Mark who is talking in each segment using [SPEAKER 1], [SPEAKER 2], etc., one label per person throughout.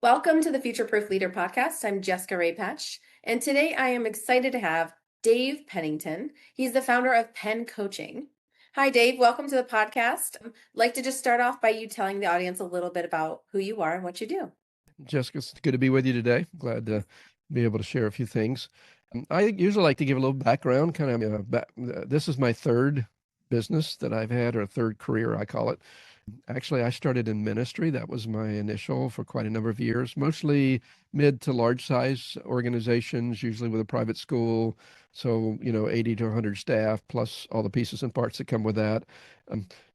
[SPEAKER 1] Welcome to the Future Proof Leader Podcast. I'm Jessica Raypatch, and today I am excited to have Dave Pennington. He's the founder of Penn Coaching. Hi, Dave. Welcome to the podcast. I'd like to just start off by you telling the audience a little bit about who you are and what you do.
[SPEAKER 2] Jessica, it's good to be with you today. Glad to be able to share a few things. I usually like to give a little background, this is my third business that I've had, or third career, I call it. Actually, I started in ministry. That was my initial for quite a number of years, mostly mid to large size organizations, usually with a private school. So, 80 to 100 staff, plus all the pieces and parts that come with that.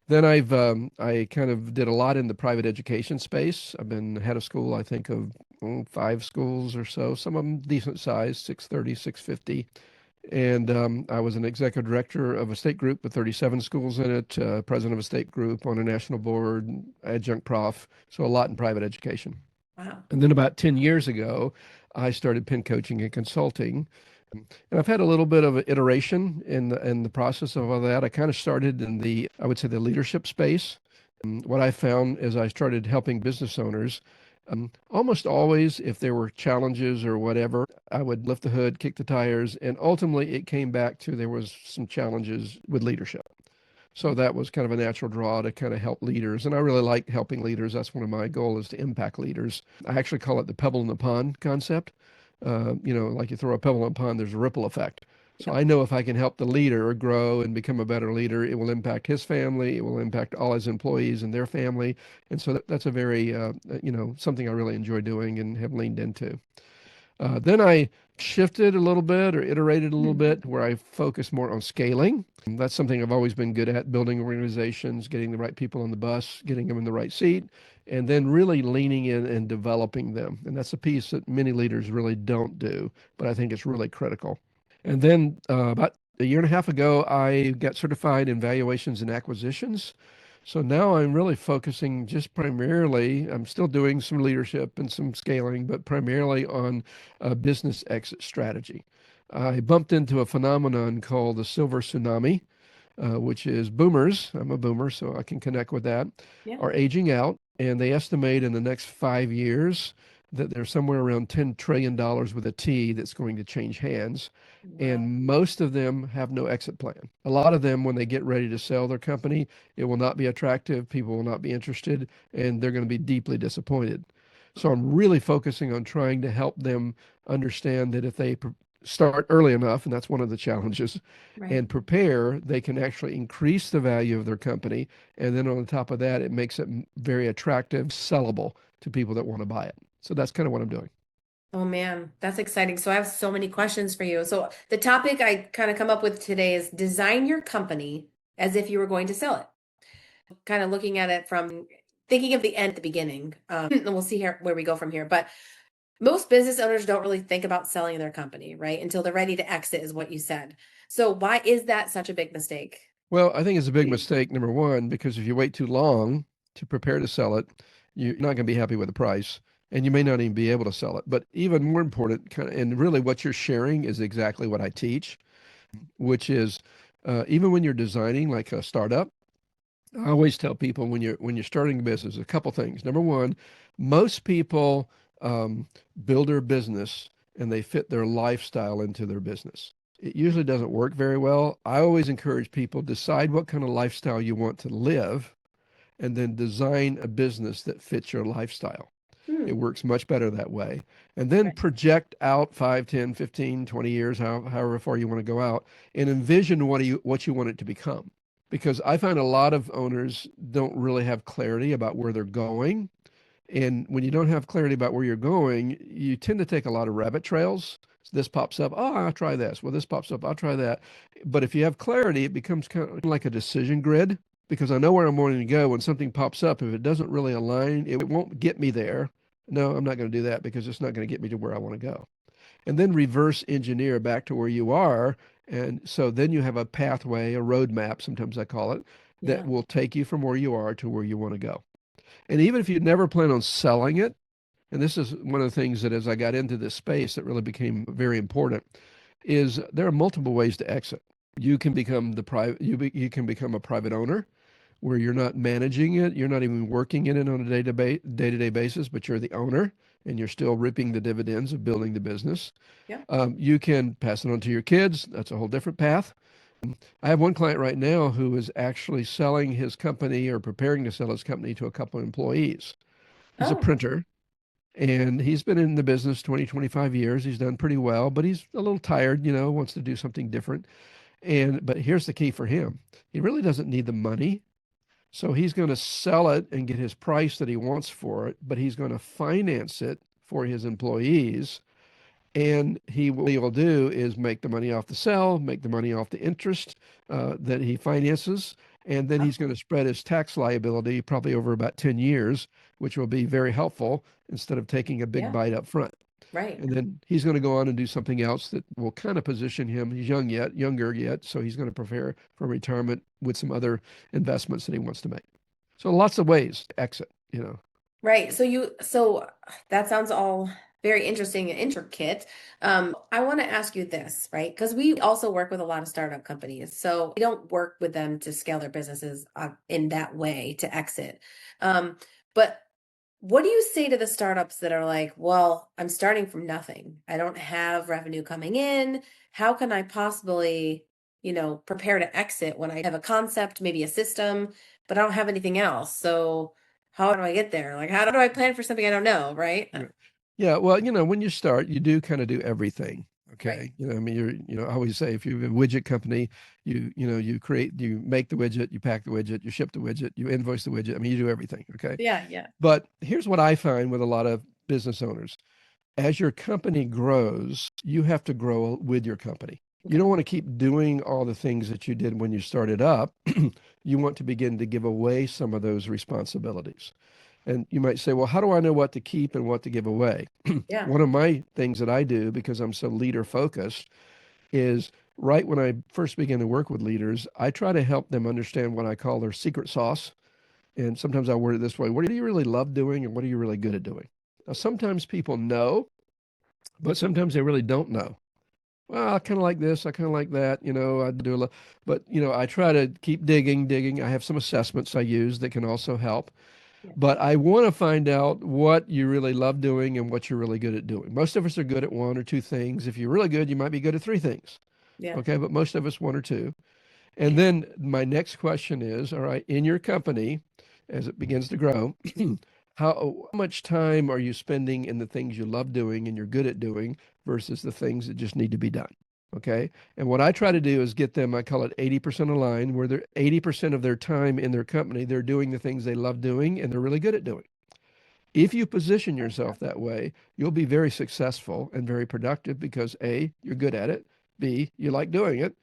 [SPEAKER 2] Then I kind of did a lot in the private education space. I've been head of school, I think, of 5 schools or so, some of them decent size, 630, 650. And I was an executive director of a state group with 37 schools in it, president of a state group on a national board, adjunct prof, so a lot in private education.
[SPEAKER 1] Wow.
[SPEAKER 2] And then about 10 years ago, I started Penn Coaching and Consulting. And I've had a little bit of an iteration in the process of all that. I kind of started in I would say, the leadership space. And what I found as I started helping business owners, almost always, if there were challenges or whatever, I would lift the hood, kick the tires, and ultimately it came back to there was some challenges with leadership. So that was kind of a natural draw to kind of help leaders. And I really like helping leaders. That's one of my goals, is to impact leaders. I actually call it the pebble in the pond concept. Like you throw a pebble in a pond, there's a ripple effect. So I know if I can help the leader grow and become a better leader, it will impact his family, it will impact all his employees and their family. And so that's a very, something I really enjoy doing and have leaned into. Then I shifted a little bit, or iterated a little bit, where I focus more on scaling. And that's something I've always been good at: building organizations, getting the right people on the bus, getting them in the right seat, and then really leaning in and developing them. And that's a piece that many leaders really don't do, but I think it's really critical. And then about a year and a half ago, I got certified in valuations and acquisitions. So now I'm really focusing just primarily, I'm still doing some leadership and some scaling, but primarily on a business exit strategy. I bumped into a phenomenon called the silver tsunami, which is boomers. I'm a boomer, so I can connect with that,
[SPEAKER 1] Yeah.
[SPEAKER 2] are aging out. And they estimate in the next 5 years that there's somewhere around $10 trillion with a T that's going to change hands.
[SPEAKER 1] Wow.
[SPEAKER 2] And most of them have no exit plan. A lot of them, when they get ready to sell their company, it will not be attractive. People will not be interested, and they're going to be deeply disappointed. So I'm really focusing on trying to help them understand that if they start early enough, and that's one of the challenges,
[SPEAKER 1] Right.
[SPEAKER 2] and prepare, they can actually increase the value of their company. And then on top of that, it makes it very attractive, sellable to people that want to buy it. So that's kind of what I'm doing.
[SPEAKER 1] Oh man, that's exciting. So I have so many questions for you. So the topic I kind of come up with today is design your company as if you were going to sell it. Kind of looking at it from thinking of the end at the beginning. And we'll see here where we go from here. But most business owners don't really think about selling their company, right? Until they're ready to exit, is what you said. So why is that such a big mistake?
[SPEAKER 2] Well, I think it's a big mistake, number one, because if you wait too long to prepare to sell it, you're not going to be happy with the price, and you may not even be able to sell it. But even more important, and really what you're sharing is exactly what I teach, which is even when you're designing like a startup, I always tell people when you're starting a business, a couple things. Number one, most people build their business and they fit their lifestyle into their business. It usually doesn't work very well. I always encourage people, decide what kind of lifestyle you want to live, and then design a business that fits your lifestyle. It works much better that way. And then
[SPEAKER 1] Right.
[SPEAKER 2] project out 5, 10, 15, 20 years, however far you want to go out, and envision what you want it to become. Because I find a lot of owners don't really have clarity about where they're going. And when you don't have clarity about where you're going, you tend to take a lot of rabbit trails. So this pops up, oh, I'll try this. Well, this pops up, I'll try that. But if you have clarity, it becomes kind of like a decision grid, because I know where I'm wanting to go. When something pops up, if it doesn't really align, it won't get me there. No, I'm not going to do that, because it's not going to get me to where I want to go. And then reverse engineer back to where you are. And so then you have a pathway, a roadmap, sometimes I call it,
[SPEAKER 1] Yeah.
[SPEAKER 2] that will take you from where you are to where you want to go. And even if you never plan on selling it, and this is one of the things that as I got into this space that really became very important, is there are multiple ways to exit. You can become you can become a private owner, where you're not managing it, you're not even working in it on a day-to-day basis, but you're the owner and you're still reaping the dividends of building the business.
[SPEAKER 1] Yeah.
[SPEAKER 2] You can pass it on to your kids. That's a whole different path. I have one client right now who is actually selling his company or preparing to sell his company to a couple of employees. He's a
[SPEAKER 1] Oh,
[SPEAKER 2] printer and he's been in the business 20, 25 years. He's done pretty well, but he's a little tired, wants to do something different. But here's the key for him. He really doesn't need the money. So he's going to sell it and get his price that he wants for it, but he's going to finance it for his employees. And what he will do is make the money off the sell, make the money off the interest that he finances, and then he's
[SPEAKER 1] oh,
[SPEAKER 2] going to spread his tax liability probably over about 10 years, which will be very helpful instead of taking a big
[SPEAKER 1] yeah,
[SPEAKER 2] bite up front.
[SPEAKER 1] right.
[SPEAKER 2] And then he's going to go on and do something else that will kind of position him. He's younger yet, so he's going to prepare for retirement with some other investments that he wants to make. So lots of ways to exit.
[SPEAKER 1] Right. So that sounds all very interesting and intricate. I want to ask you this, right? Because we also work with a lot of startup companies. So we don't work with them to scale their businesses in that way to exit. But what do you say to the startups that are like, well, I'm starting from nothing. I don't have revenue coming in. How can I possibly, prepare to exit when I have a concept, maybe a system, but I don't have anything else? So how do I get there? Like, how do I plan for something I don't know, right?
[SPEAKER 2] Yeah. Yeah. Well, when you start, you do kind of do everything.
[SPEAKER 1] Right.
[SPEAKER 2] Okay. I mean, I always say if you're a widget company, you make the widget, you pack the widget, you ship the widget, you invoice the widget. I mean, you do everything. Okay.
[SPEAKER 1] Yeah, yeah.
[SPEAKER 2] But here's what I find with a lot of business owners. As your company grows, you have to grow with your company. You
[SPEAKER 1] Okay.
[SPEAKER 2] don't want to keep doing all the things that you did when you started up. You want to begin to give away some of those responsibilities. And you might say, well, how do I know what to keep and what to give away?
[SPEAKER 1] Yeah.
[SPEAKER 2] One of my things that I do, because I'm so leader focused, is right when I first begin to work with leaders, I try to help them understand what I call their secret sauce. And sometimes I word it this way: what do you really love doing and what are you really good at doing? Now, sometimes people know, but sometimes they really don't know. Well, I kind of like this, I kind of like that, I do a lot, but I try to keep digging. I have some assessments I use that can also help.
[SPEAKER 1] Yeah.
[SPEAKER 2] But I want to find out what you really love doing and what you're really good at doing. Most of us are good at one or two things. If you're really good, you might be good at three things.
[SPEAKER 1] Yeah.
[SPEAKER 2] Okay, but most of us one or two. And
[SPEAKER 1] Yeah.
[SPEAKER 2] then my next question is, all right, in your company, as it begins to grow, how much time are you spending in the things you love doing and you're good at doing versus the things that just need to be done? Okay. And what I try to do is get them, I call it 80% aligned, where they're 80% of their time in their company, they're doing the things they love doing and they're really good at doing. If you position yourself that way, you'll be very successful and very productive because A, you're good at it. B, you like doing it.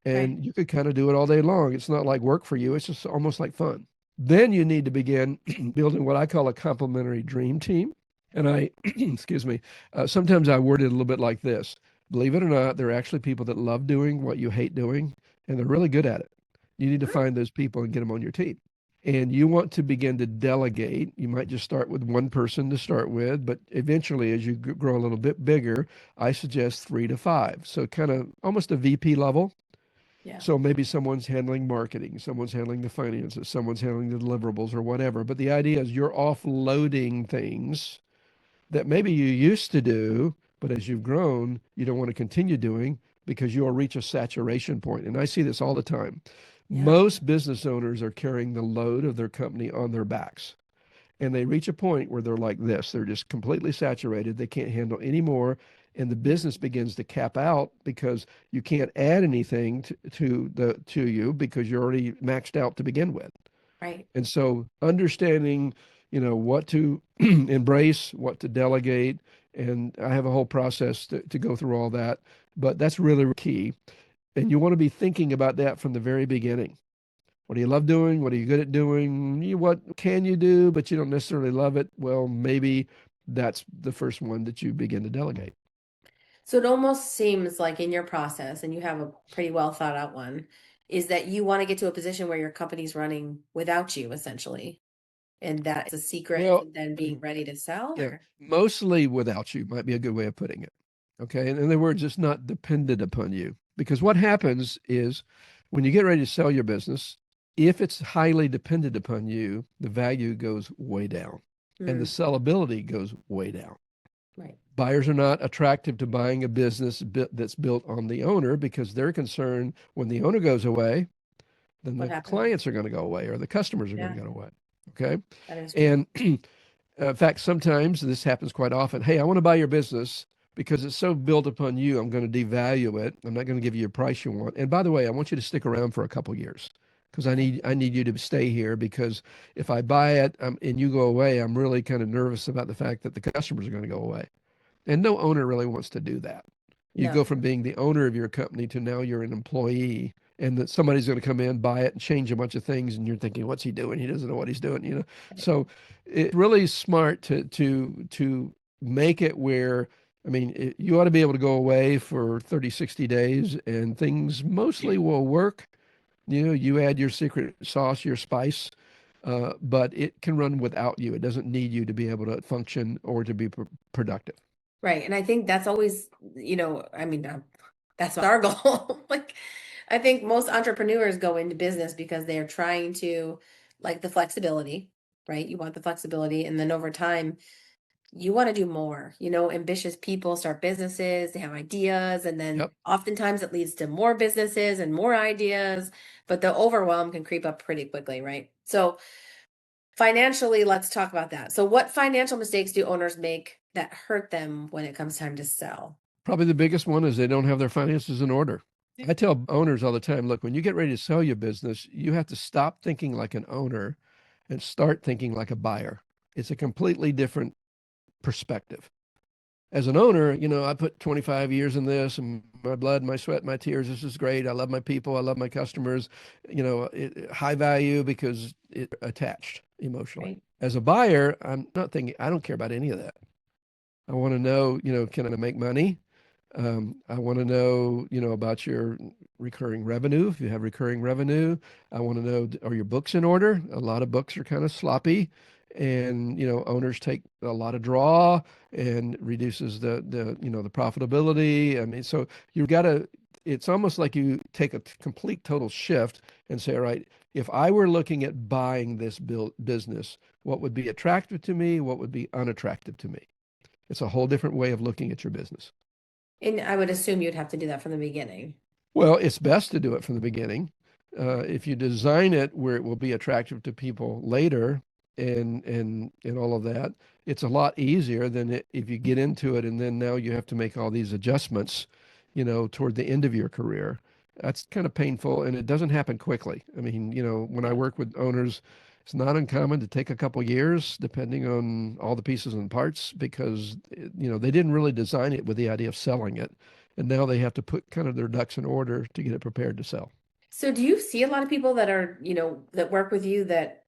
[SPEAKER 1] Right.
[SPEAKER 2] And you could kind of do it all day long. It's not like work for you. It's just almost like fun. Then you need to begin building what I call a complementary dream team. And excuse me, sometimes I word it a little bit like this. Believe it or not, there are actually people that love doing what you hate doing, and they're really good at it. You need to find those people and get them on your team. And you want to begin to delegate. You might just start with one person to start with, but eventually, as you grow a little bit bigger, I suggest 3 to 5. So, kind of almost a VP level.
[SPEAKER 1] Yeah.
[SPEAKER 2] So maybe someone's handling marketing, someone's handling the finances, someone's handling the deliverables or whatever. But the idea is you're offloading things that maybe you used to do, but as you've grown, you don't want to continue doing because you'll reach a saturation point. And I see this all the time.
[SPEAKER 1] Yeah.
[SPEAKER 2] Most business owners are carrying the load of their company on their backs. And they reach a point where they're like this. They're just completely saturated. They can't handle any more. And the business begins to cap out because you can't add anything to you because you're already maxed out to begin with.
[SPEAKER 1] Right.
[SPEAKER 2] And so understanding, what to embrace, what to delegate, and I have a whole process to go through all that, but that's really key. And you want to be thinking about that from the very beginning. What do you love doing? What are you good at doing? What can you do, but you don't necessarily love it? Well, maybe that's the first one that you begin to delegate.
[SPEAKER 1] So it almost seems like in your process, and you have a pretty well thought out one, is that you want to get to a position where your company's running without you, essentially. And that is a secret
[SPEAKER 2] Well,
[SPEAKER 1] to then being ready to sell,
[SPEAKER 2] yeah,
[SPEAKER 1] or
[SPEAKER 2] mostly without you might be a good way of putting it. Okay. And in other words, it's not dependent upon you. Because what happens is when you get ready to sell your business, if it's highly dependent upon you, the value goes way down and the
[SPEAKER 1] Hmm.
[SPEAKER 2] sellability goes way down.
[SPEAKER 1] Right.
[SPEAKER 2] Buyers are not attractive to buying a business that's built on the owner because they're concerned when the owner goes away, then
[SPEAKER 1] What
[SPEAKER 2] the
[SPEAKER 1] happened?
[SPEAKER 2] clients are going to go away or the customers are going
[SPEAKER 1] Yeah,
[SPEAKER 2] to go away. Okay.
[SPEAKER 1] that is true.
[SPEAKER 2] And in fact, sometimes this happens quite often. Hey, I want to buy your business because it's so built upon you. I'm going to devalue it. I'm not going to give you a price you want. And by the way, I want you to stick around for a couple years because
[SPEAKER 1] Right.
[SPEAKER 2] I need you to stay here because if I buy it and you go away, I'm really kind of nervous about the fact that the customers are going to go away. And no owner really wants to do that. You go
[SPEAKER 1] No.
[SPEAKER 2] from being the owner of your company to now you're an employee, and that somebody's going to come in, buy it, and change a bunch of things, and you're thinking, "What's he doing? He doesn't know what he's doing."
[SPEAKER 1] Right.
[SPEAKER 2] So it's really smart to make it where, I mean, you ought to be able to go away for 30, 60 days, and things mostly will work. You add your secret sauce, your spice, but it can run without you. It doesn't need you to be able to function or to be productive.
[SPEAKER 1] Right. And I think that's always, I mean, that's our goal. Like, I think most entrepreneurs go into business because they're trying to, like, the flexibility, right? You want the flexibility. And then over time, you want to do more. Ambitious people start businesses, they have ideas, and then
[SPEAKER 2] Yep.
[SPEAKER 1] oftentimes it leads to more businesses and more ideas, but the overwhelm can creep up pretty quickly, right? So, financially, let's talk about that. So, what financial mistakes do owners make that hurt them when it comes time to sell?
[SPEAKER 2] Probably the biggest one is they don't have their finances in order. I tell owners all the time, look, when you get ready to sell your business, you have to stop thinking like an owner and start thinking like a buyer. It's a completely different perspective. As an owner, I put 25 years in this and my blood, my sweat, my tears. This is great. I love my people. I love my customers. High value because it attached emotionally.
[SPEAKER 1] Right.
[SPEAKER 2] As a buyer, I'm not thinking, I don't care about any of that. I want to know, can I make money? I want to know, about your recurring revenue. If you have recurring revenue, I want to know, are your books in order? A lot of books are kind of sloppy, and owners take a lot of draw and reduces the profitability. I mean, so you've got to. It's almost like you take a complete total shift and say, all right, if I were looking at buying this business, what would be attractive to me? What would be unattractive to me? It's a whole different way of looking at your business.
[SPEAKER 1] And I would assume you'd have to do that from the beginning.
[SPEAKER 2] Well, it's best to do it from the beginning. If you design it where it will be attractive to people later and all of that, it's a lot easier than if you get into it and then now you have to make all these adjustments, toward the end of your career. That's kind of painful and it doesn't happen quickly. I mean, when I
[SPEAKER 1] Yeah.
[SPEAKER 2] work with owners, it's not uncommon to take a couple years depending on all the pieces and parts because, they didn't really design it with the idea of selling it. And now they have to put kind of their ducks in order to get it prepared to sell.
[SPEAKER 1] So, do you see a lot of people that are, that work with you that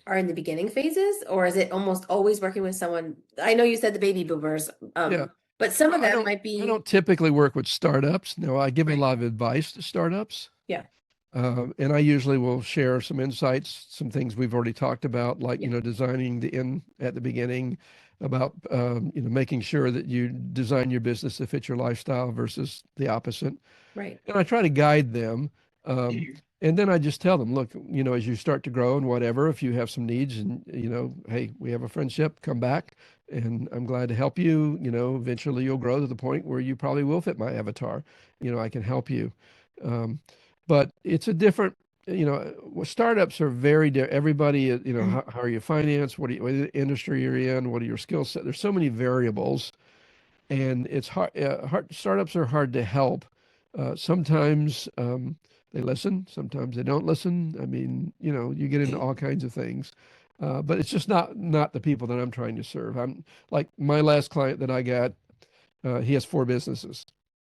[SPEAKER 1] are in the beginning phases, or is it almost always working with someone? I know you said the baby boomers,
[SPEAKER 2] Yeah.
[SPEAKER 1] but some
[SPEAKER 2] Well,
[SPEAKER 1] of them might
[SPEAKER 2] I
[SPEAKER 1] be,
[SPEAKER 2] don't typically work with startups. No, I give a
[SPEAKER 1] right.
[SPEAKER 2] lot of advice to startups.
[SPEAKER 1] Yeah.
[SPEAKER 2] And I usually will share some insights, some things we've already talked about, like,
[SPEAKER 1] Yeah.
[SPEAKER 2] designing the in at the beginning about, making sure that you design your business to fit your lifestyle versus the opposite.
[SPEAKER 1] Right.
[SPEAKER 2] And I try to guide them. Um, and then I just tell them, look, as you start to grow and whatever, if you have some needs and, hey, we have a friendship, come back and I'm glad to help you. Eventually you'll grow to the point where you probably will fit my avatar. I can help you. Um, but it's a different, startups are very different. Everybody, how are you financed? What industry you're in? What are your skill set? There's so many variables and it's hard. Startups are hard to help. Sometimes they listen, sometimes they don't listen. I mean, you get into all kinds of things, but it's just not the people that I'm trying to serve. I'm like my last client that I got. He has four businesses,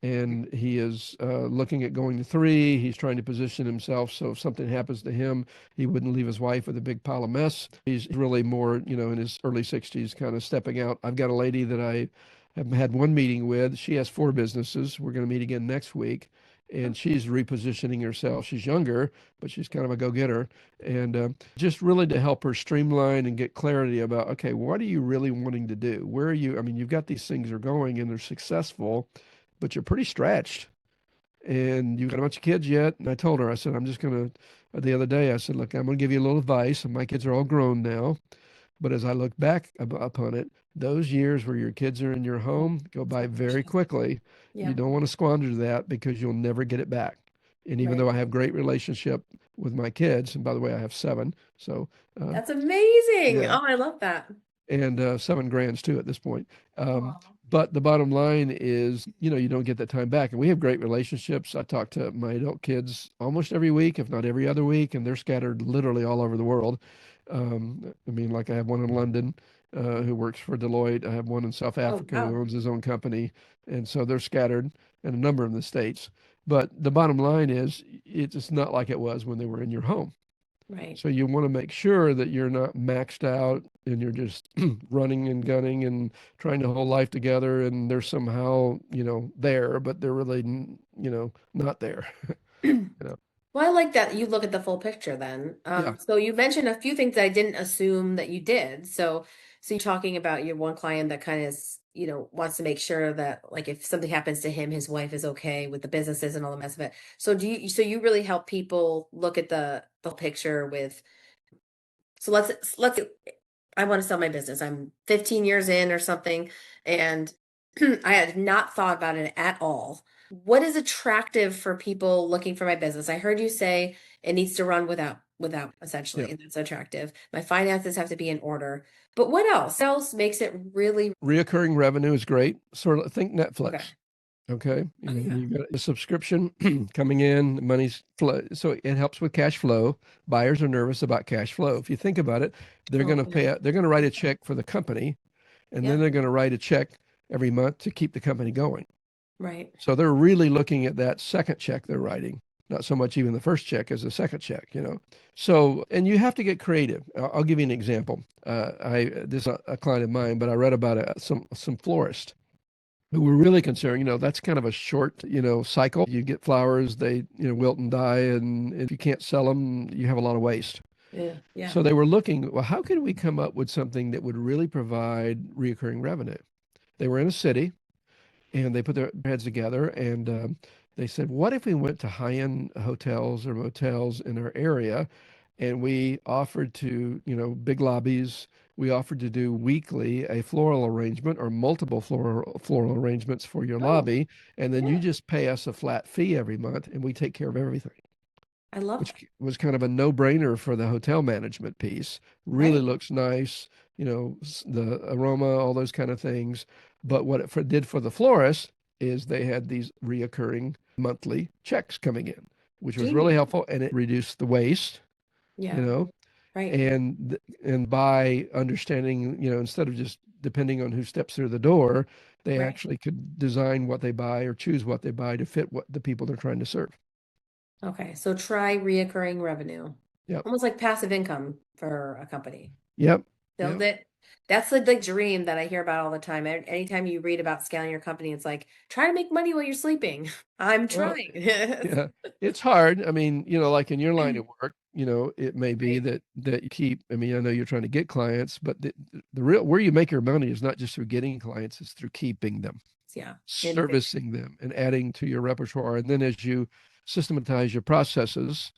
[SPEAKER 2] and he is looking at going to three. He's trying to position himself so if something happens to him, he wouldn't leave his wife with a big pile of mess. He's really more, in his early 60s, kind of stepping out. I've got a lady that I have had one meeting with. She has four businesses. We're going to meet again next week. And she's repositioning herself. She's younger, but she's kind of a go-getter. And just really to help her streamline and get clarity about, okay, what are you really wanting to do? Where are you? I mean, you've got these things are going and they're successful, but you're pretty stretched and you've got a bunch of kids yet. And I told her, I said, I'm just going to, the other day, I said, look, I'm going to give you a little advice. And my kids are all grown now. But as I look back upon it, those years where your kids are in your home go by
[SPEAKER 1] So
[SPEAKER 2] very
[SPEAKER 1] precious.
[SPEAKER 2] quickly. You
[SPEAKER 1] Yeah.
[SPEAKER 2] don't want to squander that because you'll never get it back. And even
[SPEAKER 1] Right.
[SPEAKER 2] though I have great relationship with my kids, and by the way, I have seven, so uh,
[SPEAKER 1] That's amazing.
[SPEAKER 2] yeah,
[SPEAKER 1] Oh, I love that.
[SPEAKER 2] and seven grands too at this point. Um,
[SPEAKER 1] Wow.
[SPEAKER 2] but the bottom line is, you don't get that time back. And we have great relationships. I talk to my adult kids almost every week, if not every other week, and they're scattered literally all over the world. I mean, like I have one in London who works for Deloitte. I have one in South
[SPEAKER 1] Oh,
[SPEAKER 2] Africa who
[SPEAKER 1] wow.
[SPEAKER 2] owns his own company. And so they're scattered in a number of the states. But the bottom line is, it's not like it was when they were in your home.
[SPEAKER 1] Right.
[SPEAKER 2] So you want to make sure that you're not maxed out and you're just running and gunning and trying to hold life together and they're somehow, there, but they're really, not there. You know?
[SPEAKER 1] Well, I like that you look at the full picture then.
[SPEAKER 2] Yeah.
[SPEAKER 1] So you mentioned a few things that I didn't assume that you did. So you're talking about your one client that kind of, wants to make sure that like if something happens to him, his wife is okay with the businesses and all the mess of it. So you really help people look at the picture with, so let's I want to sell my business. I'm 15 years in or something, and I had not thought about it at all. What is attractive for people looking for my business? I heard you say it needs to run without
[SPEAKER 2] Yeah.
[SPEAKER 1] essentially, and that's attractive. My finances have to be in order. But what else? What else makes it really
[SPEAKER 2] Reoccurring revenue is great. Sort of think
[SPEAKER 1] okay?
[SPEAKER 2] Netflix. Okay.
[SPEAKER 1] Oh yeah.
[SPEAKER 2] You got a subscription coming in, money's flow. So it helps with cash flow. Buyers are nervous about cash flow. If you think about it, they're going
[SPEAKER 1] Oh
[SPEAKER 2] to
[SPEAKER 1] yeah.
[SPEAKER 2] they're going to write a check for the company, and then
[SPEAKER 1] Yeah.
[SPEAKER 2] they're going to write a check every month to keep the company going.
[SPEAKER 1] Right.
[SPEAKER 2] So they're really looking at that second check they're writing, not so much even the first check as the second check. So, and you have to get creative. I'll give you an example. This is a client of mine, but I read about some florist who were really concerned. That's kind of a short, cycle. You get flowers, they, wilt and die, and if you can't sell them, you have a lot of waste.
[SPEAKER 1] Yeah. Yeah.
[SPEAKER 2] So they were looking, well, how can we come up with something that would really provide reoccurring revenue? They were in a city and they put their heads together and they said, what if we went to high-end hotels or motels in our area and we offered to, big lobbies, we offered to do weekly a floral arrangement or multiple floral arrangements for your
[SPEAKER 1] Oh
[SPEAKER 2] lobby, and then you
[SPEAKER 1] yeah.
[SPEAKER 2] just pay us a flat fee every month and we take care of everything,
[SPEAKER 1] I love
[SPEAKER 2] which
[SPEAKER 1] that.
[SPEAKER 2] was kind of a no-brainer for the hotel management piece. Really
[SPEAKER 1] Right.
[SPEAKER 2] looks nice, the aroma, all those kind of things. But what it did for the florist is they had these reoccurring monthly checks coming in, which was really
[SPEAKER 1] Genius.
[SPEAKER 2] helpful, and it reduced the waste, you
[SPEAKER 1] Yeah.
[SPEAKER 2] know,
[SPEAKER 1] Right.
[SPEAKER 2] and by understanding, instead of just depending on who steps through the door, they
[SPEAKER 1] Right.
[SPEAKER 2] actually could design what they buy or choose what they buy to fit what the people they're trying to serve.
[SPEAKER 1] Okay, so try reoccurring revenue,
[SPEAKER 2] Yep.
[SPEAKER 1] almost like passive income for a company.
[SPEAKER 2] Yep.
[SPEAKER 1] Build
[SPEAKER 2] Yep.
[SPEAKER 1] it. That's the dream that I hear about all the time. Anytime you read about scaling your company, it's like try to make money while you're sleeping. I'm
[SPEAKER 2] Well,
[SPEAKER 1] trying.
[SPEAKER 2] yeah, it's hard. I mean, like in your line of work, it may be
[SPEAKER 1] Right.
[SPEAKER 2] that you keep. I mean, I know you're trying to get clients, but the real where you make your money is not just through getting clients; it's through keeping them,
[SPEAKER 1] Yeah. In big.
[SPEAKER 2] servicing them, and adding to your repertoire. And then as you systematize your processes,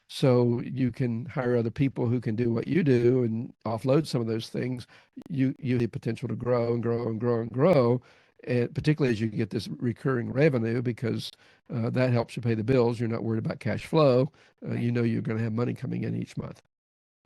[SPEAKER 2] so you can hire other people who can do what you do and offload some of those things, you have the potential to grow and grow and grow and grow. And particularly as you get this recurring revenue, because that helps you pay the bills. You're not worried about cash flow.
[SPEAKER 1] Right.
[SPEAKER 2] You know you're going to have money coming in each month.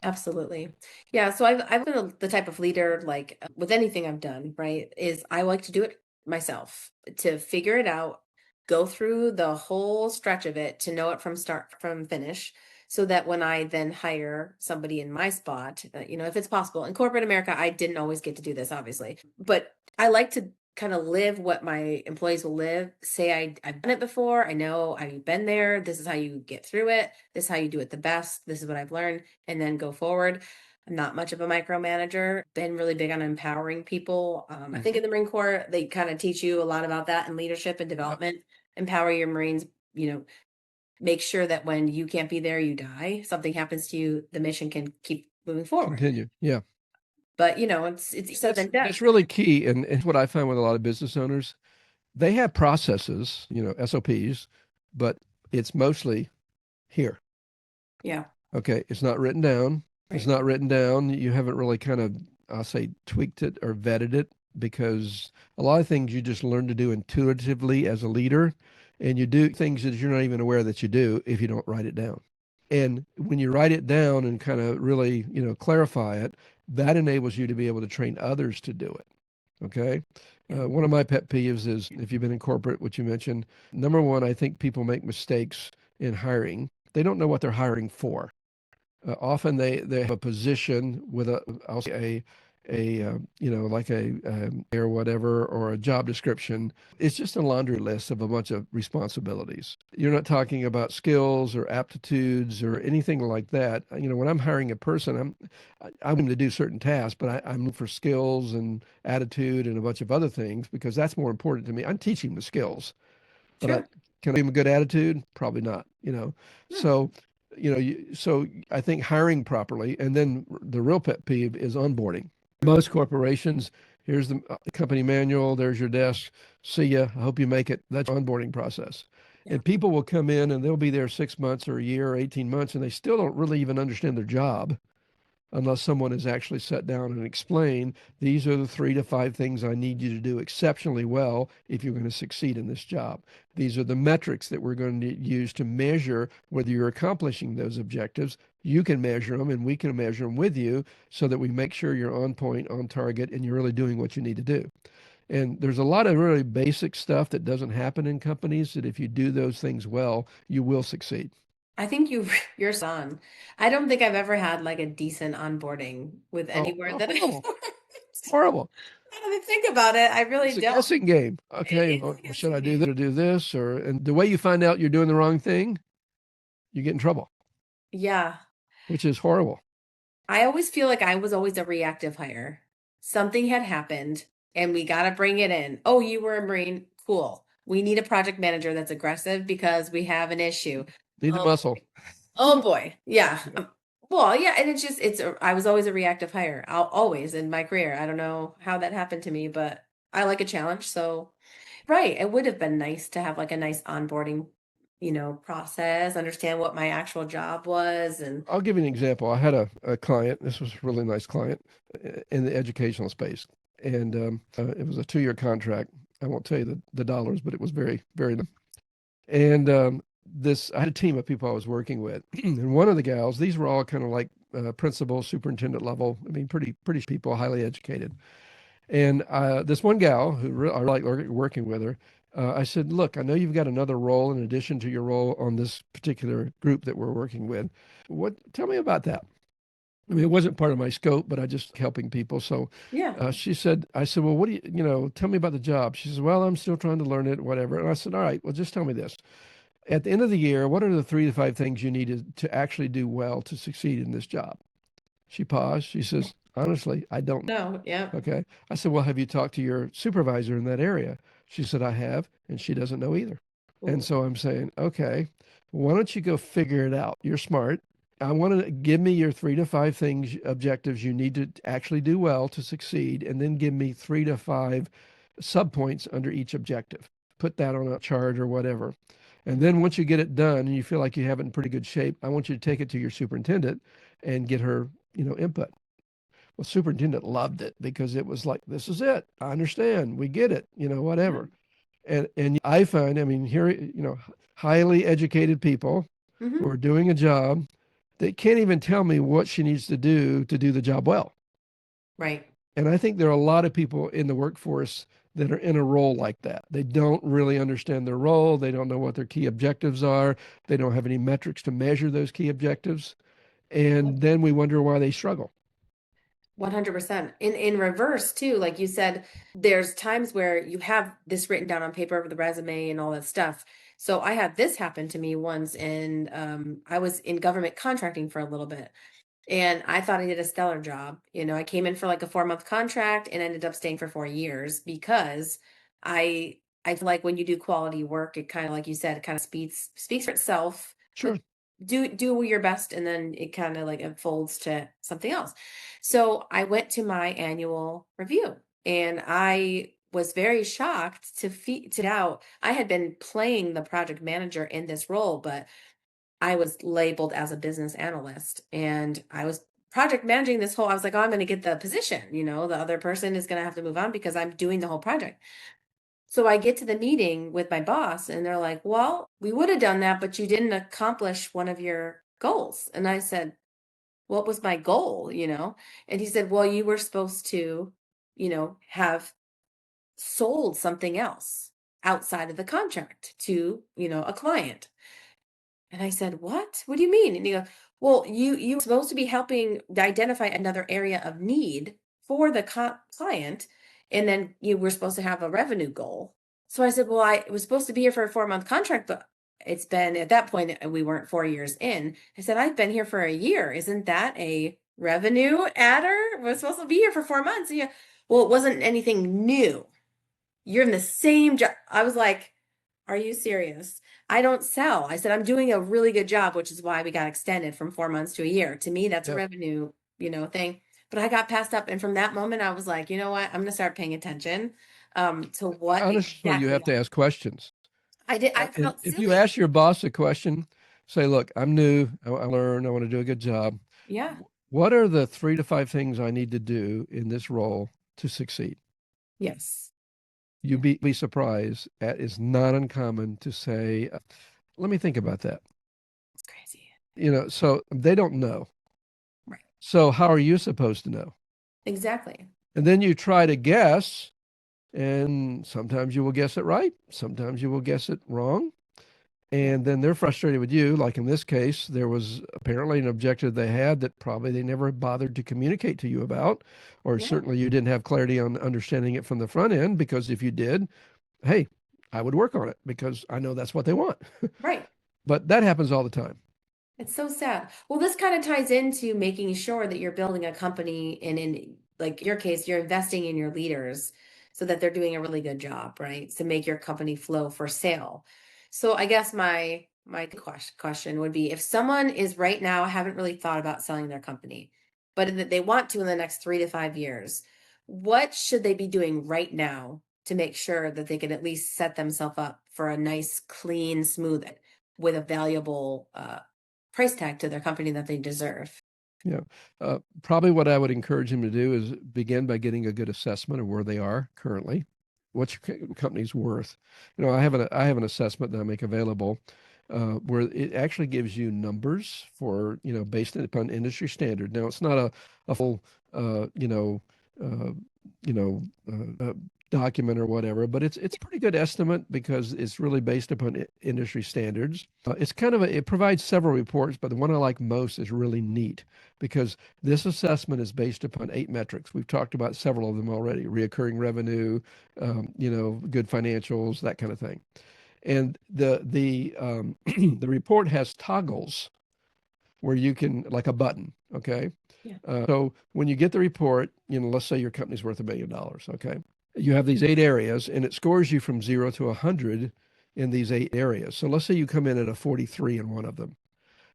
[SPEAKER 1] Absolutely. Yeah. So I've been the type of leader, like with anything I've done, right, is I like to do it myself to figure it out, go through the whole stretch of it to know it from start from finish. So that when I then hire somebody in my spot, if it's possible in corporate America, I didn't always get to do this, obviously, but I like to kind of live what my employees will live. Say I've done it before. I know I've been there. This is how you get through it. This is how you do it the best. This is what I've learned and then go forward. I'm not much of a micromanager. Been really big on empowering people. I think
[SPEAKER 2] Mhm.
[SPEAKER 1] in the Marine Corps, they kind of teach you a lot about that in leadership and
[SPEAKER 2] Yep.
[SPEAKER 1] development. Empower your Marines, make sure that when you can't be there, you die. Something happens to you, the mission can keep moving forward.
[SPEAKER 2] Continue. Yeah.
[SPEAKER 1] But it's easier
[SPEAKER 2] That's
[SPEAKER 1] than done.
[SPEAKER 2] that's really key. And what I find with a lot of business owners, they have processes, SOPs, but it's mostly here.
[SPEAKER 1] Yeah.
[SPEAKER 2] Okay. It's not written down. It's
[SPEAKER 1] Right.
[SPEAKER 2] not written down. You haven't really kind of, I'll say, tweaked it or vetted it because a lot of things you just learn to do intuitively as a leader, and you do things that you're not even aware that you do if you don't write it down. And when you write it down and kind of really, clarify it, that enables you to be able to train others to do it. Okay.
[SPEAKER 1] Yeah.
[SPEAKER 2] One of my pet peeves is if you've been in corporate, which you mentioned, number one, I think people make mistakes in hiring. They don't know what they're hiring for. Often they have a position with a, I'll say like or whatever, or a job description. It's just a laundry list of a bunch of responsibilities. You're not talking about skills or aptitudes or anything like that. When I'm hiring a person, I'm going to do certain tasks, but I'm looking for skills and attitude and a bunch of other things because that's more important to me. I'm teaching the skills, but
[SPEAKER 1] Sure.
[SPEAKER 2] can I give them a good attitude? Probably not.
[SPEAKER 1] No.
[SPEAKER 2] So, so I think hiring properly, and then the real pet peeve is onboarding. Most corporations, here's the company manual, there's your desk, see ya, I hope you make it. That's your onboarding process.
[SPEAKER 1] Yeah.
[SPEAKER 2] And people will come in and they'll be there 6 months or a year or 18 months, and they still don't really even understand their job unless someone has actually sat down and explained these are the 3 to 5 things I need you to do exceptionally well if you're going to succeed in this job. These are the metrics that we're going to use to measure whether you're accomplishing those objectives. You can measure them and we can measure them with you so that we make sure you're on point, on target, and you're really doing what you need to do. And there's a lot of really basic stuff that doesn't happen in companies that if you do those things well, you will succeed.
[SPEAKER 1] I think you're son. I don't think I've ever had like a decent onboarding with
[SPEAKER 2] Oh,
[SPEAKER 1] anywhere that I've
[SPEAKER 2] horrible,
[SPEAKER 1] worked.
[SPEAKER 2] horrible.
[SPEAKER 1] Now that I think about it, I really
[SPEAKER 2] It's a
[SPEAKER 1] don't.
[SPEAKER 2] guessing game. Okay,
[SPEAKER 1] It's
[SPEAKER 2] well,
[SPEAKER 1] a
[SPEAKER 2] should I
[SPEAKER 1] guessing
[SPEAKER 2] do
[SPEAKER 1] game.
[SPEAKER 2] this or do this? And the way you find out you're doing the wrong thing, you get in trouble,
[SPEAKER 1] Yeah.
[SPEAKER 2] which is horrible.
[SPEAKER 1] I always feel like I was always a reactive hire. Something had happened and we got to bring it in. Oh, you were a Marine. Cool. We need a project manager that's aggressive because we have an issue.
[SPEAKER 2] Need the
[SPEAKER 1] Oh
[SPEAKER 2] muscle.
[SPEAKER 1] boy. Oh boy. Yeah.
[SPEAKER 2] Yeah.
[SPEAKER 1] Well, yeah, and I was always a reactive hire. I'll always in my career. I don't know how that happened to me, but I like a challenge. So, right, it would have been nice to have like a nice onboarding, process, understand what my actual job was and
[SPEAKER 2] I'll give you an example. I had a client. This was a really nice client in the educational space, and it was a 2-year contract. I won't tell you the dollars, but it was very, very. And this, I had a team of people I was working with, and one of the gals. These were all kind of like principal, superintendent level. I mean, pretty people, highly educated. And this one gal I like working with her. I said, "Look, I know you've got another role in addition to your role on this particular group that we're working with. What? Tell me about that." I mean, it wasn't part of my scope, but I just helping people. So
[SPEAKER 1] yeah.
[SPEAKER 2] I said, "Well, what do tell me about the job." She says, "Well, I'm still trying to learn it, whatever." And I said, "All right, well, just tell me this. At the end of the year, what are the 3 to 5 things you need to actually do well to succeed in this job?" She paused. She says, "Honestly, I don't know."
[SPEAKER 1] No, yeah.
[SPEAKER 2] Okay. I said, "Well, have you talked to your supervisor in that area?" She said, "I have," and she doesn't know either. And
[SPEAKER 1] Ooh,
[SPEAKER 2] so I'm saying, okay, why don't you go figure it out? You're smart. I want to give me your 3 to 5 things, objectives you need to actually do well to succeed, and then give me 3 to 5 subpoints under each objective. Put that on a chart or whatever. And then once you get it done and you feel like you have it in pretty good shape, I want you to take it to your superintendent and get her, input. Well, superintendent loved it because it was like, this is it. I understand. We get it,
[SPEAKER 1] yeah.
[SPEAKER 2] whatever. And I find, I mean, here, highly educated people who
[SPEAKER 1] Hmm.
[SPEAKER 2] are doing a job, they can't even tell me what she needs to do the job well.
[SPEAKER 1] Right.
[SPEAKER 2] And I think there are a lot of people in the workforce that are in a role like that. They don't really understand their role. They don't know what their key objectives are. They don't have any metrics to measure those key objectives. And then we wonder why they struggle.
[SPEAKER 1] 100%. In reverse too, like you said, there's times where you have this written down on paper, the resume and all that stuff. So I had this happen to me once and I was in government contracting for a little bit and I thought I did a stellar job. I came in for like a 4-month contract and ended up staying for 4 years because I feel like when you do quality work, it kind of like you said, it kind of speaks for itself. But
[SPEAKER 2] Sure.
[SPEAKER 1] do your best and then it kind of like unfolds to something else. So I went to my annual review and I was very shocked to out I had been playing the project manager in this role, but I was labeled as a business analyst and I was project managing this whole, I was like, oh, I'm going to get the position. The other person is going to have to move on because I'm doing the whole project. So I get to the meeting with my boss and they're like, well, we would have done that, but you didn't accomplish one of your goals. And I said, what was my goal? And he said, well, you were supposed to, have sold something else outside of the contract to, a client. And I said, what do you mean? And he goes, well, you were supposed to be helping identify another area of need for the client. And then you were supposed to have a revenue goal. So I said, well, I was supposed to be here for a 4-month contract, but it's been at that point, we weren't 4 years in. I said, I've been here for a year. Isn't that a revenue adder? We're supposed to be here for 4 months. Yeah. Well, it wasn't anything new. You're in the same job. I was like, are you serious? I don't sell. I said, I'm doing a really good job, which is why we got extended from 4 months to a year. To me, that's a
[SPEAKER 2] Yep.
[SPEAKER 1] revenue, thing. But I got passed up. And from that moment, I was like, you know what? I'm going to start paying attention to what
[SPEAKER 2] Honestly, you
[SPEAKER 1] exactly
[SPEAKER 2] have to ask questions.
[SPEAKER 1] I did. I
[SPEAKER 2] And
[SPEAKER 1] felt
[SPEAKER 2] if you
[SPEAKER 1] silly.
[SPEAKER 2] ask your boss a question, say, look, I'm new, I learn, I want to do a good job.
[SPEAKER 1] Yeah.
[SPEAKER 2] What are the 3 to 5 things I need to do in this role to succeed?
[SPEAKER 1] Yes.
[SPEAKER 2] You'd
[SPEAKER 1] Yeah.
[SPEAKER 2] be surprised. That is not uncommon to say, let me think about that.
[SPEAKER 1] It's crazy.
[SPEAKER 2] So they don't know.
[SPEAKER 1] Right.
[SPEAKER 2] So how are you supposed to know?
[SPEAKER 1] Exactly.
[SPEAKER 2] And then you try to guess, and sometimes you will guess it right, sometimes you will guess it wrong.
[SPEAKER 1] Yeah.
[SPEAKER 2] And then they're frustrated with you. Like in this case, there was apparently an objective they had that probably they never bothered to communicate to you about, or
[SPEAKER 1] Yeah.
[SPEAKER 2] certainly you didn't have clarity on understanding it from the front end, because if you did, hey, I would work on it because I know that's what they want.
[SPEAKER 1] Right.
[SPEAKER 2] But that happens all the time.
[SPEAKER 1] It's so sad. Well, this kind of ties into making sure that you're building a company and in like your case, you're investing in your leaders so that they're doing a really good job, right? To make your company flow for sale. So I guess my question would be if someone is right now haven't really thought about selling their company, but that they want to in the next 3 to 5 years, what should they be doing right now to make sure that they can at least set themselves up for a nice, clean, smooth with a valuable price tag to their company that they deserve.
[SPEAKER 2] Yeah. Probably what I would encourage them to do is begin by getting a good assessment of where they are currently. What's your company's worth? I have an assessment that I make available where it actually gives you numbers for, based upon industry standard. Now, it's not a full, uh, you know, document or whatever, but it's a pretty good estimate because it's really based upon industry standards. It provides several reports, but the one I like most is really neat because this assessment is based upon 8 metrics. We've talked about several of them already: reoccurring revenue, good financials, that kind of thing. And the the report has toggles where you can, like a button, okay?
[SPEAKER 1] Yeah.
[SPEAKER 2] So when you get the report, let's say your company's worth $1 million, okay? You have these 8 areas, and it scores you from 0 to 100 in these 8 areas. So let's say you come in at a 43 in one of them.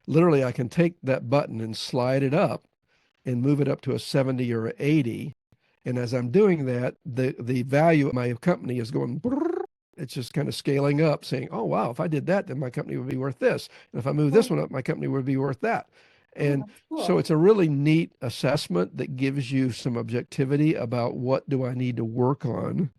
[SPEAKER 2] Literally, I can take that button and slide it up and move it up to a 70 or 80. And as I'm doing that, the value of my company is going, it's just kind of scaling up, saying, oh, wow, if I did that, then my company would be worth this. And if I move this
[SPEAKER 1] Oh,
[SPEAKER 2] one up, my company would be worth that.
[SPEAKER 1] oh,
[SPEAKER 2] And
[SPEAKER 1] that's
[SPEAKER 2] so
[SPEAKER 1] cool.
[SPEAKER 2] it's a really neat assessment that gives you some objectivity about what do I need to work on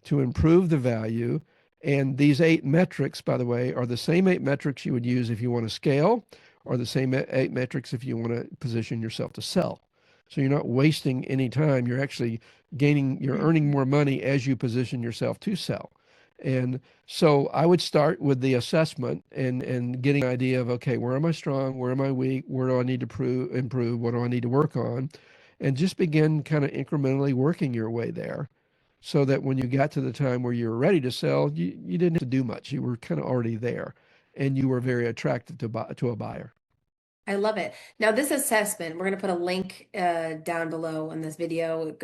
[SPEAKER 2] to improve the value. And these 8 metrics, by the way, are the same 8 metrics you would use if you want to scale, or the same 8 metrics if you want to position yourself to sell. So you're not wasting any time. You're actually you're earning more money as you position yourself to sell. And so I would start with the assessment and getting an idea of, okay, where am I strong? Where am I weak? Where do I need to improve? What do I need to work on? And just begin kind of incrementally working your way there so that when you got to the time where you were ready to sell, you didn't have to do much. You were kind of already there and you were very attractive to a buyer.
[SPEAKER 1] I love it. Now, this assessment, we're going to put a link down below in this video.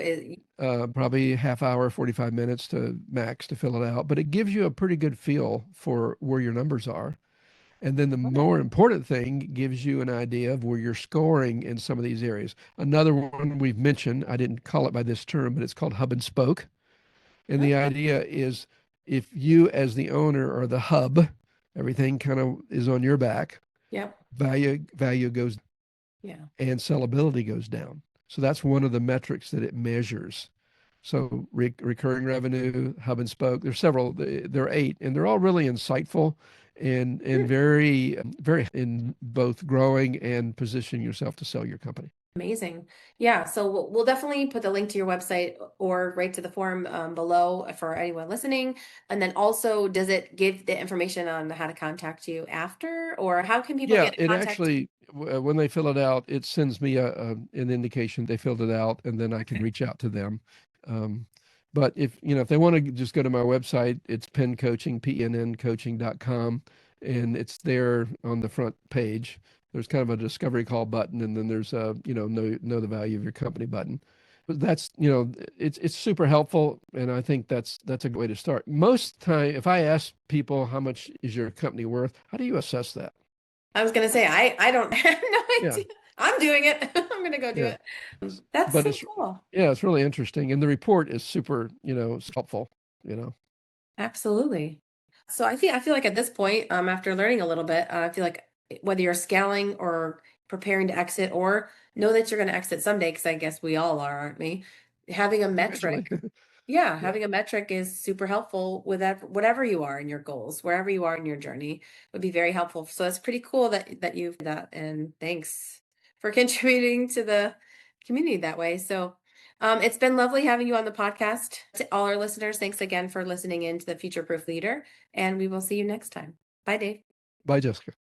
[SPEAKER 2] Probably half hour, 45 minutes to max to fill it out, but it gives you a pretty good feel for where your numbers are. And then the
[SPEAKER 1] Love it.
[SPEAKER 2] more important thing gives you an idea of where you're scoring in some of these areas. Another one we've mentioned, I didn't call it by this term, but it's called hub and spoke. And the
[SPEAKER 1] Okay.
[SPEAKER 2] idea is if you, as the owner, are the hub, everything kind of is on your back,
[SPEAKER 1] Yep.
[SPEAKER 2] value goes.
[SPEAKER 1] Yeah.
[SPEAKER 2] and sellability goes down. So that's one of the metrics that it measures. So recurring revenue, hub and spoke. There's several. There are 8, and they're all really insightful and very in both growing and positioning yourself to sell your company.
[SPEAKER 1] Amazing. Yeah. So we'll definitely put the link to your website or right to the form below for anyone listening. And then also, does it give the information on how to contact you after, or how can people
[SPEAKER 2] Yeah,
[SPEAKER 1] get in
[SPEAKER 2] it
[SPEAKER 1] contact?
[SPEAKER 2] actually, when they fill it out, it sends me an indication they filled it out, and then I can reach out to them. Um, but if they want to just go to my website, it's Penn Coaching, penncoaching.com, and it's there on the front page. There's kind of a discovery call button, and then there's a, know the value of your company button. But that's, it's super helpful, and I think that's a good way to start. Most time, if I ask people how much is your company worth, how do you assess that?
[SPEAKER 1] I was going to say, I don't have no
[SPEAKER 2] Yeah,
[SPEAKER 1] idea. I'm doing it. I'm going to go do
[SPEAKER 2] yeah.
[SPEAKER 1] it. That's
[SPEAKER 2] But
[SPEAKER 1] so cool.
[SPEAKER 2] it's really interesting. And the report is super, helpful, you know.
[SPEAKER 1] Absolutely. So I feel like at this point, after learning a little bit, I feel like whether you're scaling or preparing to exit or know that you're going to exit someday, because I guess we all are, aren't we? Having a
[SPEAKER 2] Eventually.
[SPEAKER 1] metric, yeah,
[SPEAKER 2] Yeah.
[SPEAKER 1] having a metric is super helpful with whatever you are in your goals, wherever you are in your journey, would be very helpful. So it's pretty cool that you've done that, and thanks for contributing to the community that way. So. It's been lovely having you on the podcast. To all our listeners, thanks again for listening in to the Future Proof Leader, and we will see you next time. Bye, Dave.
[SPEAKER 2] Bye, Jessica.